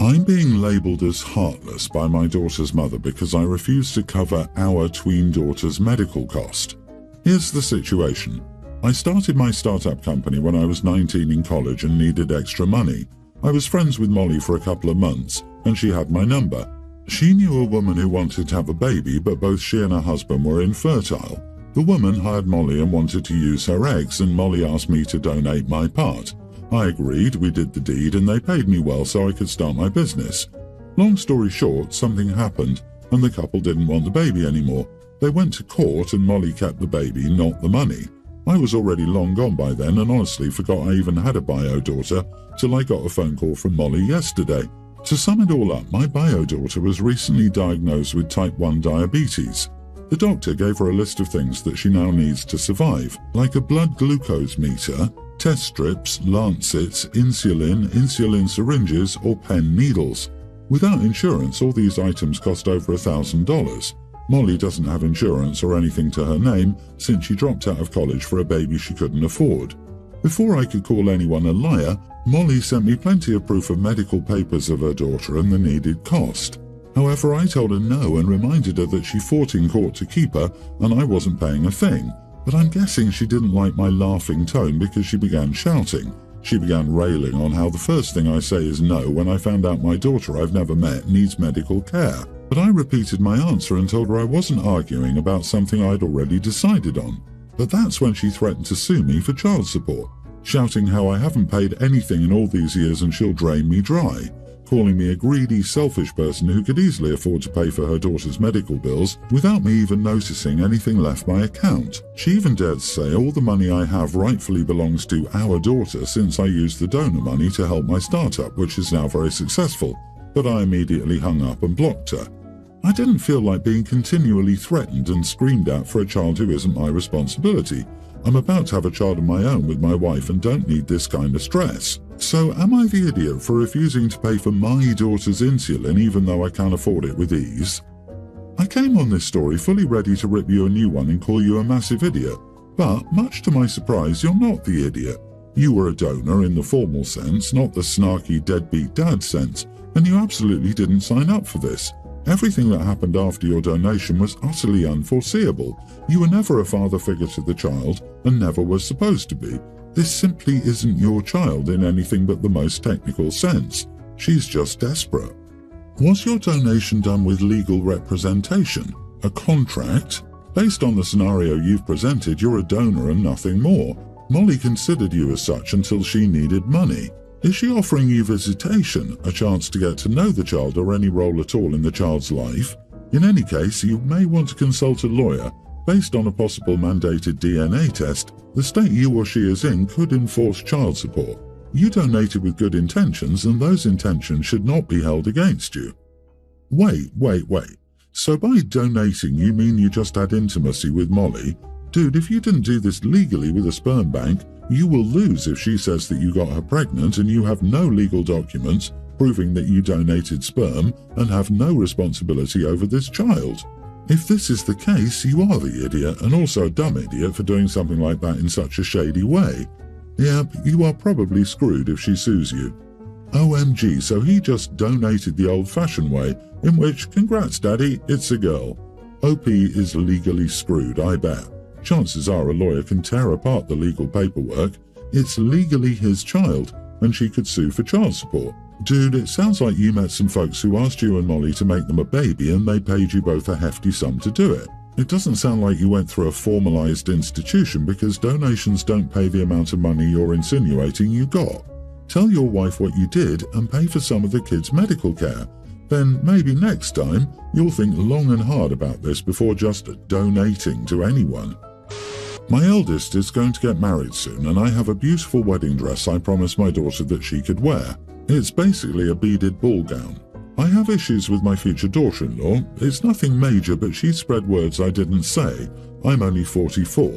I'm being labelled as heartless by my daughter's mother because I refuse to cover our tween daughter's medical cost. Here's the situation. I started my startup company when I was 19 in college and needed extra money. I was friends with Molly for a couple of months, and she had my number. She knew a woman who wanted to have a baby, but both she and her husband were infertile. The woman hired Molly and wanted to use her eggs, and Molly asked me to donate my part. I agreed, we did the deed, and they paid me well so I could start my business. Long story short, something happened, and the couple didn't want the baby anymore. They went to court and Molly kept the baby, not the money. I was already long gone by then and honestly forgot I even had a bio daughter till I got a phone call from Molly yesterday. To sum it all up, my bio daughter was recently diagnosed with type 1 diabetes. The doctor gave her a list of things that she now needs to survive, like a blood glucose meter, test strips, lancets, insulin syringes, or pen needles. Without insurance, all these items cost over $1,000. Molly doesn't have insurance or anything to her name since she dropped out of college for a baby she couldn't afford. Before I could call anyone a liar, Molly sent me plenty of proof of medical papers of her daughter and the needed cost. However, I told her no and reminded her that she fought in court to keep her and I wasn't paying a thing. But I'm guessing she didn't like my laughing tone because she began shouting. She began railing on how the first thing I say is no when I found out my daughter I've never met needs medical care. But I repeated my answer and told her I wasn't arguing about something I'd already decided on. But that's when she threatened to sue me for child support, shouting how I haven't paid anything in all these years and she'll drain me dry, calling me a greedy, selfish person who could easily afford to pay for her daughter's medical bills without me even noticing anything left my account. She even dared to say all the money I have rightfully belongs to our daughter since I used the donor money to help my startup, which is now very successful, but I immediately hung up and blocked her. I didn't feel like being continually threatened and screamed at for a child who isn't my responsibility. I'm about to have a child of my own with my wife and don't need this kind of stress. So am I the idiot for refusing to pay for my daughter's insulin even though I can't afford it with ease? I came on this story fully ready to rip you a new one and call you a massive idiot. But, much to my surprise, you're not the idiot. You were a donor in the formal sense, not the snarky deadbeat dad sense, and you absolutely didn't sign up for this. Everything that happened after your donation was utterly unforeseeable. You were never a father figure to the child and never was supposed to be. This simply isn't your child in anything but the most technical sense. She's just desperate. Was your donation done with legal representation? A contract? Based on the scenario you've presented, you're a donor and nothing more. Molly considered you as such until she needed money. Is she offering you visitation, a chance to get to know the child or any role at all in the child's life? In any case, you may want to consult a lawyer. Based on a possible mandated DNA test, the state you or she is in could enforce child support. You donated with good intentions and those intentions should not be held against you. Wait. So by donating you mean you just had intimacy with Molly? Dude, if you didn't do this legally with a sperm bank, you will lose if she says that you got her pregnant and you have no legal documents proving that you donated sperm and have no responsibility over this child. If this is the case, you are the idiot and also a dumb idiot for doing something like that in such a shady way. Yep, you are probably screwed if she sues you. OMG, so he just donated the old-fashioned way, in which, congrats daddy, it's a girl. OP is legally screwed, I bet. Chances are a lawyer can tear apart the legal paperwork. It's legally his child, and she could sue for child support. Dude, it sounds like you met some folks who asked you and Molly to make them a baby and they paid you both a hefty sum to do it. It doesn't sound like you went through a formalized institution because donations don't pay the amount of money you're insinuating you got. Tell your wife what you did and pay for some of the kids' medical care. Then maybe next time you'll think long and hard about this before just donating to anyone. My eldest is going to get married soon and I have a beautiful wedding dress I promised my daughter that she could wear. It's basically a beaded ball gown. I have issues with my future daughter-in-law. It's nothing major, but she spread words I didn't say. I'm only 44.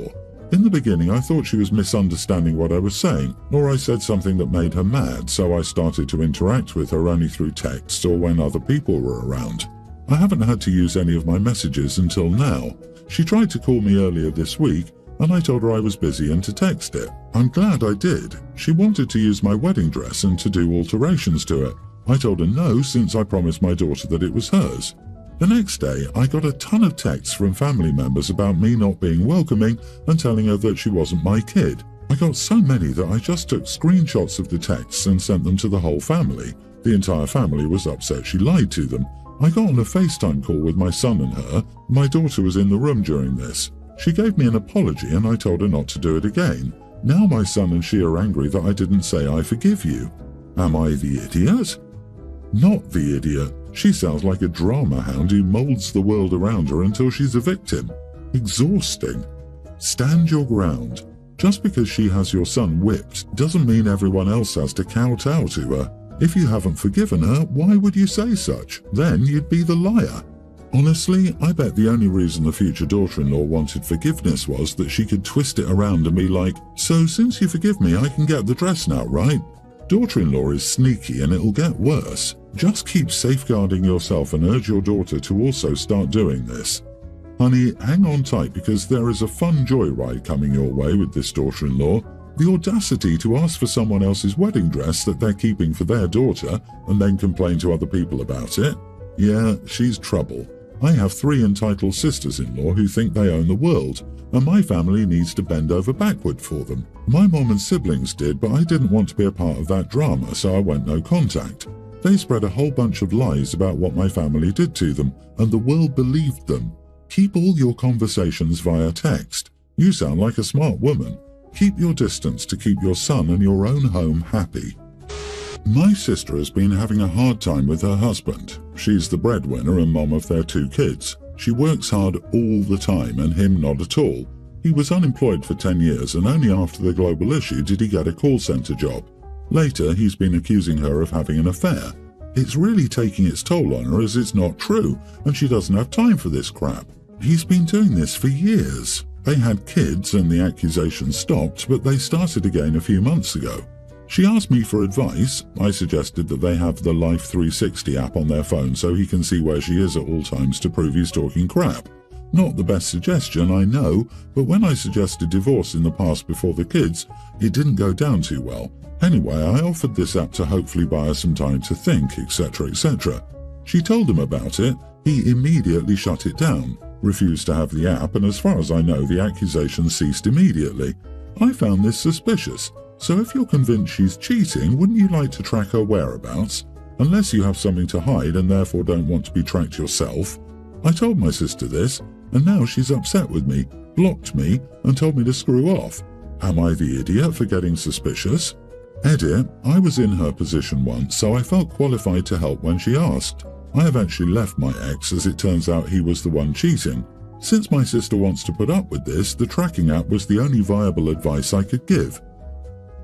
In the beginning I thought she was misunderstanding what I was saying, or I said something that made her mad, so I started to interact with her only through texts or when other people were around. I haven't had to use any of my messages until now. She tried to call me earlier this week, and I told her I was busy and to text it. I'm glad I did. She wanted to use my wedding dress and to do alterations to it. I told her no, since I promised my daughter that it was hers. The next day, I got a ton of texts from family members about me not being welcoming and telling her that she wasn't my kid. I got so many that I just took screenshots of the texts and sent them to the whole family. The entire family was upset she lied to them. I got on a FaceTime call with my son and her. My daughter was in the room during this. She gave me an apology and I told her not to do it again. Now my son and she are angry that I didn't say I forgive you. Am I the idiot? Not the idiot. She sounds like a drama hound who molds the world around her until she's a victim. Exhausting. Stand your ground. Just because she has your son whipped doesn't mean everyone else has to kowtow to her. If you haven't forgiven her, why would you say such? Then you'd be the liar. Honestly, I bet the only reason the future daughter-in-law wanted forgiveness was that she could twist it around and be like, so since you forgive me, I can get the dress now, right? Daughter-in-law is sneaky and it'll get worse. Just keep safeguarding yourself and urge your daughter to also start doing this. Honey, hang on tight because there is a fun joyride coming your way with this daughter-in-law. The audacity to ask for someone else's wedding dress that they're keeping for their daughter and then complain to other people about it. Yeah, she's trouble. I have 3 entitled sisters-in-law who think they own the world, and my family needs to bend over backward for them. My mom and siblings did, but I didn't want to be a part of that drama, so I went no contact. They spread a whole bunch of lies about what my family did to them, and the world believed them. Keep all your conversations via text. You sound like a smart woman. Keep your distance to keep your son and your own home happy. My sister has been having a hard time with her husband. She's the breadwinner and mom of their 2 kids. She works hard all the time and him not at all. He was unemployed for 10 years and only after the global issue did he get a call center job. Later, he's been accusing her of having an affair. It's really taking its toll on her as it's not true and she doesn't have time for this crap. He's been doing this for years. They had kids and the accusations stopped, but they started again a few months ago. She asked me for advice. I suggested that they have the Life 360 app on their phone so he can see where she is at all times to prove he's talking crap. Not the best suggestion, I know, but when I suggested divorce in the past before the kids, it didn't go down too well. Anyway, I offered this app to hopefully buy her some time to think, etc., etc. She told him about it. He immediately shut it down, refused to have the app, and as far as I know, the accusations ceased immediately. I found this suspicious. So if you're convinced she's cheating, wouldn't you like to track her whereabouts? Unless you have something to hide and therefore don't want to be tracked yourself. I told my sister this, and now she's upset with me, blocked me, and told me to screw off. Am I the idiot for getting suspicious? Edit, I was in her position once, so I felt qualified to help when she asked. I eventually left my ex as it turns out he was the one cheating. Since my sister wants to put up with this, the tracking app was the only viable advice I could give.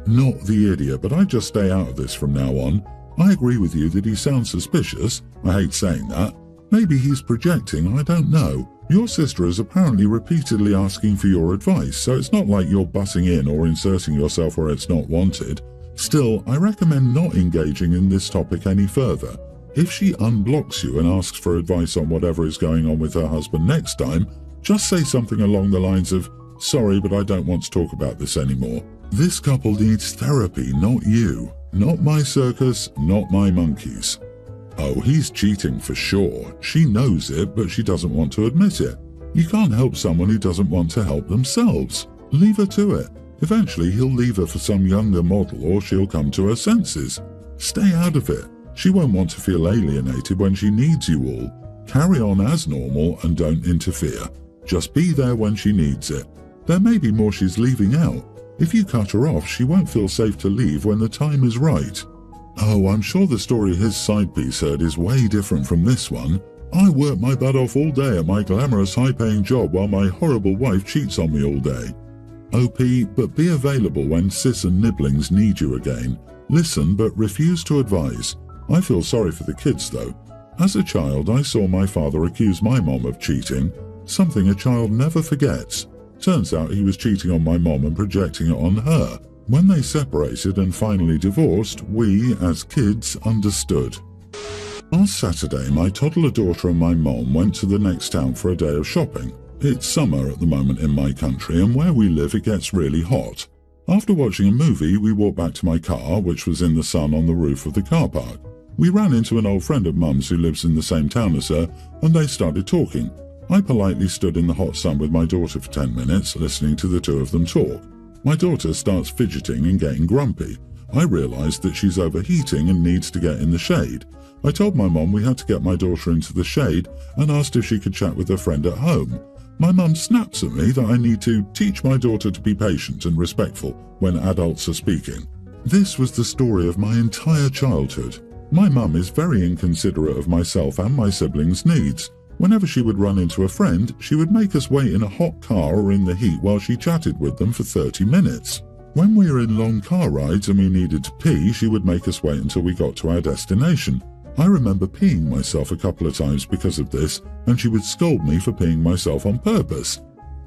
Not the idiot, but I'd just stay out of this from now on. I agree with you that he sounds suspicious. I hate saying that. Maybe he's projecting, I don't know. Your sister is apparently repeatedly asking for your advice, so it's not like you're butting in or inserting yourself where it's not wanted. Still, I recommend not engaging in this topic any further. If she unblocks you and asks for advice on whatever is going on with her husband next time, just say something along the lines of, "Sorry, but I don't want to talk about this anymore. This couple needs therapy, not you. Not my circus, not my monkeys." Oh, he's cheating for sure. She knows it, but she doesn't want to admit it. You can't help someone who doesn't want to help themselves. Leave her to it. Eventually, he'll leave her for some younger model or she'll come to her senses. Stay out of it. She won't want to feel alienated when she needs you all. Carry on as normal and don't interfere. Just be there when she needs it. There may be more she's leaving out. If you cut her off, she won't feel safe to leave when the time is right. Oh, I'm sure the story his side piece heard is way different from this one. I work my butt off all day at my glamorous high-paying job while my horrible wife cheats on me all day. OP, but be available when sis and nibblings need you again. Listen, but refuse to advise. I feel sorry for the kids, though. As a child, I saw my father accuse my mom of cheating, something a child never forgets. Turns out he was cheating on my mom and projecting it on her. When they separated and finally divorced, we, as kids, understood. Last Saturday, my toddler daughter and my mom went to the next town for a day of shopping. It's summer at the moment in my country, and where we live it gets really hot. After watching a movie, we walked back to my car, which was in the sun on the roof of the car park. We ran into an old friend of Mum's who lives in the same town as her, and they started talking. I politely stood in the hot sun with my daughter for 10 minutes, listening to the two of them talk. My daughter starts fidgeting and getting grumpy. I realised that she's overheating and needs to get in the shade. I told my mum we had to get my daughter into the shade and asked if she could chat with her friend at home. My mum snaps at me that I need to teach my daughter to be patient and respectful when adults are speaking. This was the story of my entire childhood. My mum is very inconsiderate of myself and my siblings' needs. Whenever she would run into a friend, she would make us wait in a hot car or in the heat while she chatted with them for 30 minutes. When we were in long car rides and we needed to pee, she would make us wait until we got to our destination. I remember peeing myself a couple of times because of this, and she would scold me for peeing myself on purpose.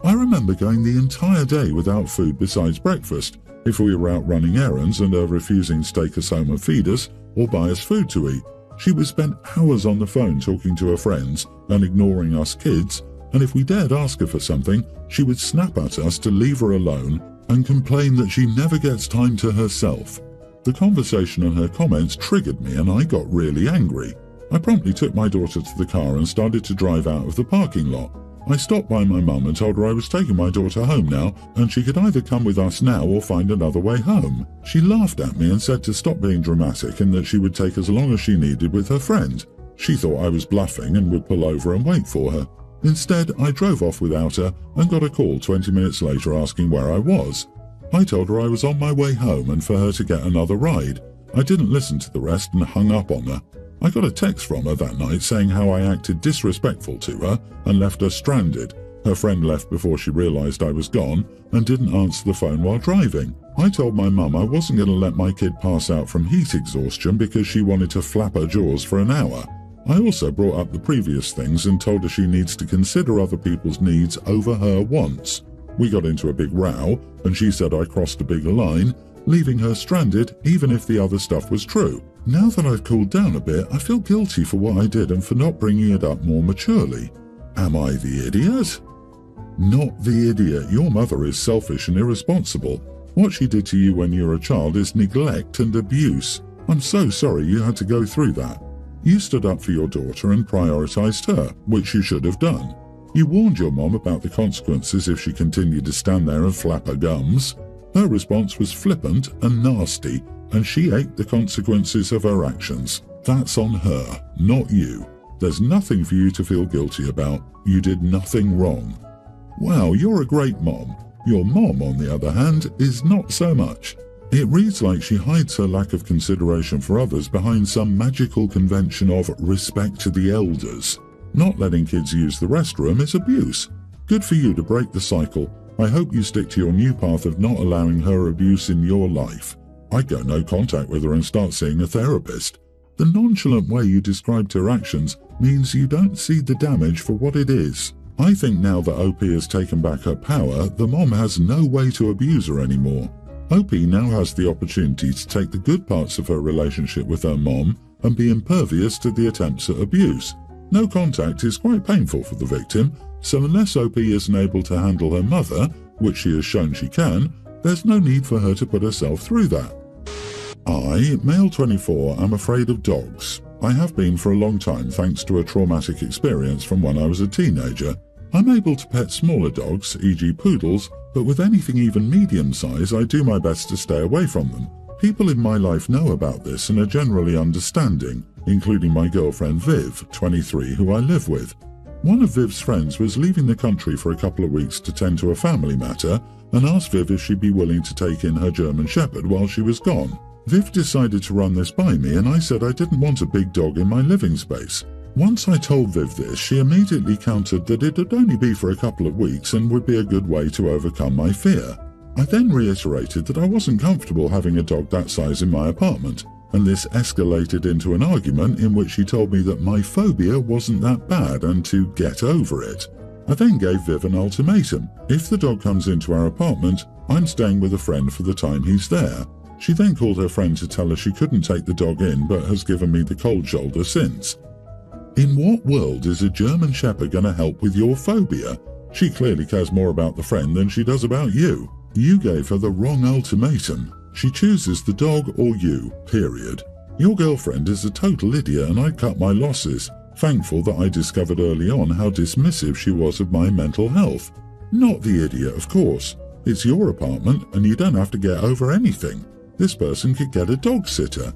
I remember going the entire day without food besides breakfast, if we were out running errands and her refusing to take us home and feed us or buy us food to eat. She would spend hours on the phone talking to her friends and ignoring us kids, and if we dared ask her for something, she would snap at us to leave her alone and complain that she never gets time to herself. The conversation and her comments triggered me and I got really angry. I promptly took my daughter to the car and started to drive out of the parking lot. I stopped by my mum and told her I was taking my daughter home now and she could either come with us now or find another way home. She laughed at me and said to stop being dramatic and that she would take as long as she needed with her friend. She thought I was bluffing and would pull over and wait for her. Instead, I drove off without her and got a call 20 minutes later asking where I was. I told her I was on my way home and for her to get another ride. I didn't listen to the rest and hung up on her. I got a text from her that night saying how I acted disrespectful to her and left her stranded. Her friend left before she realised I was gone and didn't answer the phone while driving. I told my mum I wasn't going to let my kid pass out from heat exhaustion because she wanted to flap her jaws for an hour. I also brought up the previous things and told her she needs to consider other people's needs over her wants. We got into a big row and she said I crossed a big line, leaving her stranded even if the other stuff was true. Now that I've cooled down a bit, I feel guilty for what I did and for not bringing it up more maturely. Am I the idiot? Not the idiot. Your mother is selfish and irresponsible. What she did to you when you were a child is neglect and abuse. I'm so sorry you had to go through that. You stood up for your daughter and prioritized her, which you should have done. You warned your mom about the consequences if she continued to stand there and flap her gums. Her response was flippant and nasty, and she ate the consequences of her actions. That's on her, not you. There's nothing for you to feel guilty about. You did nothing wrong. Wow, you're a great mom. Your mom, on the other hand, is not so much. It reads like she hides her lack of consideration for others behind some magical convention of respect to the elders. Not letting kids use the restroom is abuse. Good for you to break the cycle. I hope you stick to your new path of not allowing her abuse in your life. I'd go no contact with her and start seeing a therapist. The nonchalant way you described her actions means you don't see the damage for what it is. I think now that OP has taken back her power, the mom has no way to abuse her anymore. OP now has the opportunity to take the good parts of her relationship with her mom and be impervious to the attempts at abuse. No contact is quite painful for the victim, so unless OP isn't able to handle her mother, which she has shown she can, there's no need for her to put herself through that. I, male 24, am afraid of dogs. I have been for a long time thanks to a traumatic experience from when I was a teenager. I'm able to pet smaller dogs, e.g. poodles, but with anything even medium size I do my best to stay away from them. People in my life know about this and are generally understanding, including my girlfriend Viv, 23, who I live with. One of Viv's friends was leaving the country for a couple of weeks to tend to a family matter and asked Viv if she'd be willing to take in her German Shepherd while she was gone. Viv decided to run this by me and I said I didn't want a big dog in my living space. Once I told Viv this, she immediately countered that it would only be for a couple of weeks and would be a good way to overcome my fear. I then reiterated that I wasn't comfortable having a dog that size in my apartment, and this escalated into an argument in which she told me that my phobia wasn't that bad and to get over it. I then gave Viv an ultimatum. If the dog comes into our apartment, I'm staying with a friend for the time he's there. She then called her friend to tell her she couldn't take the dog in but has given me the cold shoulder since. In what world is a German Shepherd going to help with your phobia? She clearly cares more about the friend than she does about you. You gave her the wrong ultimatum. She chooses the dog or you, period. Your girlfriend is a total idiot and I cut my losses, thankful that I discovered early on how dismissive she was of my mental health. Not the idiot, of course. It's your apartment and you don't have to get over anything. This person could get a dog sitter.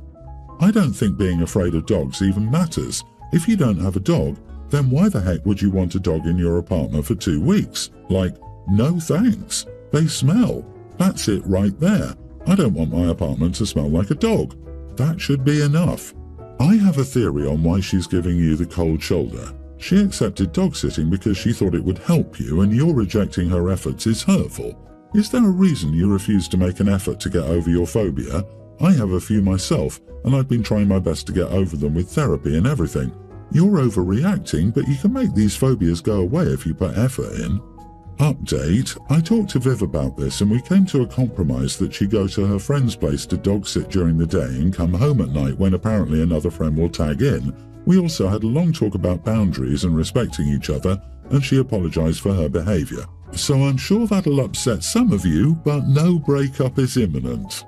I don't think being afraid of dogs even matters. If you don't have a dog, then why the heck would you want a dog in your apartment for 2 weeks? Like, no thanks. They smell. That's it right there. I don't want my apartment to smell like a dog. That should be enough. I have a theory on why she's giving you the cold shoulder. She accepted dog sitting because she thought it would help you, and your rejecting her efforts is hurtful. Is there a reason you refuse to make an effort to get over your phobia? I have a few myself, and I've been trying my best to get over them with therapy and everything. You're overreacting, but you can make these phobias go away if you put effort in. Update. I talked to Viv about this and we came to a compromise that she go to her friend's place to dog sit during the day and come home at night when apparently another friend will tag in. We also had a long talk about boundaries and respecting each other, and she apologized for her behavior. So I'm sure that'll upset some of you, but no breakup is imminent.